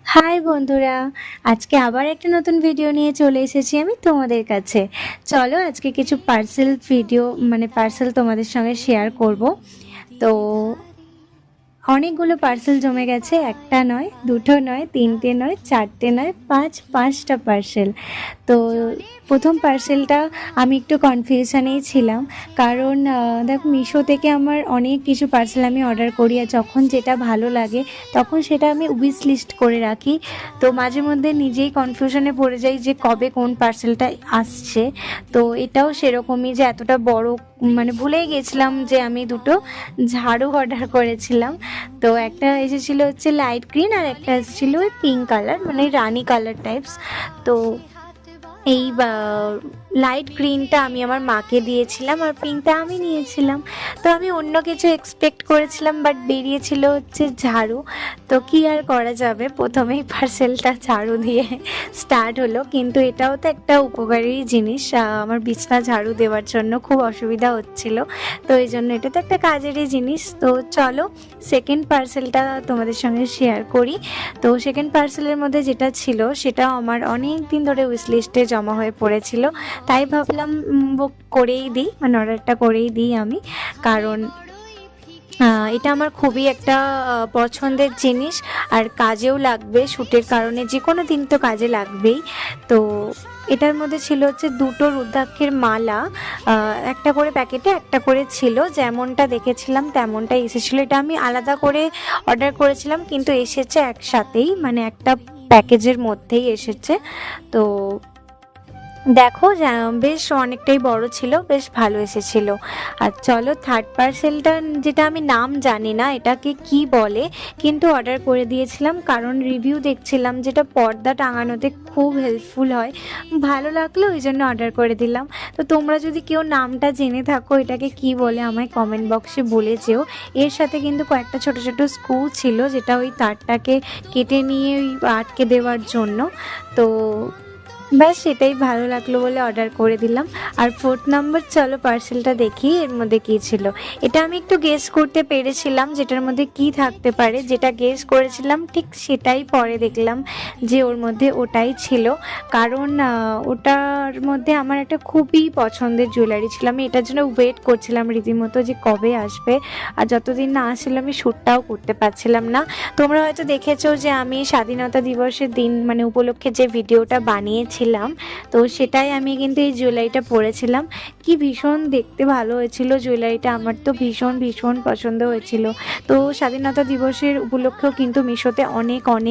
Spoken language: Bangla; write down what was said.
হাই বন্ধুরা, আজকে আবার একটা নতুন ভিডিও নিয়ে চলে এসেছি আমি তোমাদের কাছে। চলো আজকে কিছু পার্সেল তোমাদের সঙ্গে শেয়ার করব। তো অনেকগুলো পার্সেল জমে গেছে, একটা নয়, দুটো নয়, তিনটে নয়, চারটে নয়, পাঁচটা পার্সেল। তো প্রথম পার্সেলটা আমি একটু কনফিউশনেই ছিলাম, কারণ দেখো মিশো থেকে আমার অনেক কিছু পার্সেল আমি অর্ডার করি, আর যখন যেটা ভালো লাগে তখন সেটা আমি উইশ লিস্ট করে রাখি। তো মাঝে মধ্যে নিজেই কনফিউশনে পড়ে যাই যে কবে কোন পার্সেলটা আসছে। তো এটাও সেরকমই, যে এতটা বড়, মানে ভুলেই গেছিলাম যে আমি দুটো ঝাড়ু অর্ডার করেছিলাম। তো একটা এসেছিলো হচ্ছে লাইট গ্রিন, আর একটা এসেছিলো ওই পিঙ্ক কালার, মানে রানি কালার টাইপস। তো এই লাইট গ্রিনটা আমি আমার মাকে দিয়েছিলাম, আর পিঙ্কটা আমি নিয়েছিলাম। তো আমি অন্য কিছু এক্সপেক্ট করেছিলাম, বাট বেরিয়েছিল হচ্ছে ঝাড়ু। তো কি আর করা যাবে, প্রথমেই পার্সেলটা ঝাড়ু দিয়ে স্টার্ট হলো। কিন্তু এটাও তো একটা উপকারী জিনিস, আমার বিছনা ঝাড়ু দেওয়ার জন্য খুব অসুবিধা হচ্ছিল, তো এই জন্য এটা তো একটা কাজেরই জিনিস। তো চলো সেকেন্ড পার্সেলটা তোমাদের সঙ্গে শেয়ার করি। তো সেকেন্ড পার্সেলের মধ্যে যেটা ছিল সেটাও আমার অনেক দিন ধরে উইশ লিস্টে জমা হয়ে পড়েছিল, তাই ভাবলাম বুক করেই দিই, মানে অর্ডারটা করেই দিই আমি। কারণ এটা আমার খুবই একটা পছন্দের জিনিস, আর কাজেও লাগবে, শ্যুটের কারণে যে কোনো দিন তো কাজে লাগবেই। তো এটার মধ্যে ছিল হচ্ছে দুটো রুদ্রাক্ষের মালা, একটা করে প্যাকেটে একটা করে ছিল, যেমনটা দেখেছিলাম তেমনটাই এসেছিলো। এটা আমি আলাদা করে অর্ডার করেছিলাম, কিন্তু এসেছে একসাথেই, মানে একটা প্যাকেজের মধ্যেই এসেছে। তো দেখো বেশ অনেকটাই বড় ছিল, বেশ ভালো এসেছিল। আর চলো থার্ড পার্সেলটা, যেটা আমি নাম জানি না এটাকে কি বলে, কিন্তু অর্ডার করে দিয়েছিলাম, কারণ রিভিউ দেখছিলাম যেটা পর্দা টাঙানোতে খুব হেল্পফুল হয়, ভালো লাগলো ওই জন্য অর্ডার করে দিলাম। তো তোমরা যদি কেউ নামটা জেনে থাকো এটাকে কি বলে আমায় কমেন্ট বক্সে বলে যেও। এর সাথে কিন্তু কয়েকটা ছোট ছোট স্ক্রু ছিল, যেটা ওই তারটাকে কেটে নিয়ে ওই আটকে দেওয়ার জন্য। তো ব্যাস সেটাই ভালো লাগলো বলে অর্ডার করে দিলাম। আর ফোর্থ নাম্বার, চলো পার্সেলটা দেখি এর মধ্যে কী ছিল। এটা আমি একটু গেস করতে পেরেছিলাম যেটার মধ্যে কি থাকতে পারে, যেটা গেস করেছিলাম ঠিক সেটাই পরে দেখলাম যে ওর মধ্যে ওটাই ছিল। কারণ ওটার মধ্যে আমার একটা খুবই পছন্দের জুয়েলারি ছিল, আমি এটার জন্য ওয়েট করছিলাম রীতিমতো যে কবে আসবে, আর যতদিন না আসলে আমি শ্যুটটাও করতে পারছিলাম না। তোমরা হয়তো দেখেছো যে আমি স্বাধীনতা দিবসের দিন মানে উপলক্ষে যে ভিডিওটা বানিয়েছি, তো সেটাই আমি কিন্তু এই জুয়েলারিটা পরেছিলাম। কি ভীষণ দেখতে ভালো হয়েছিল জুয়েলারিটা, আমার তো ভীষণ ভীষণ পছন্দ হয়েছিল। তো স্বাধীনতা দিবসের উপলক্ষেও কিন্তু মিশোতে অনেক অনেক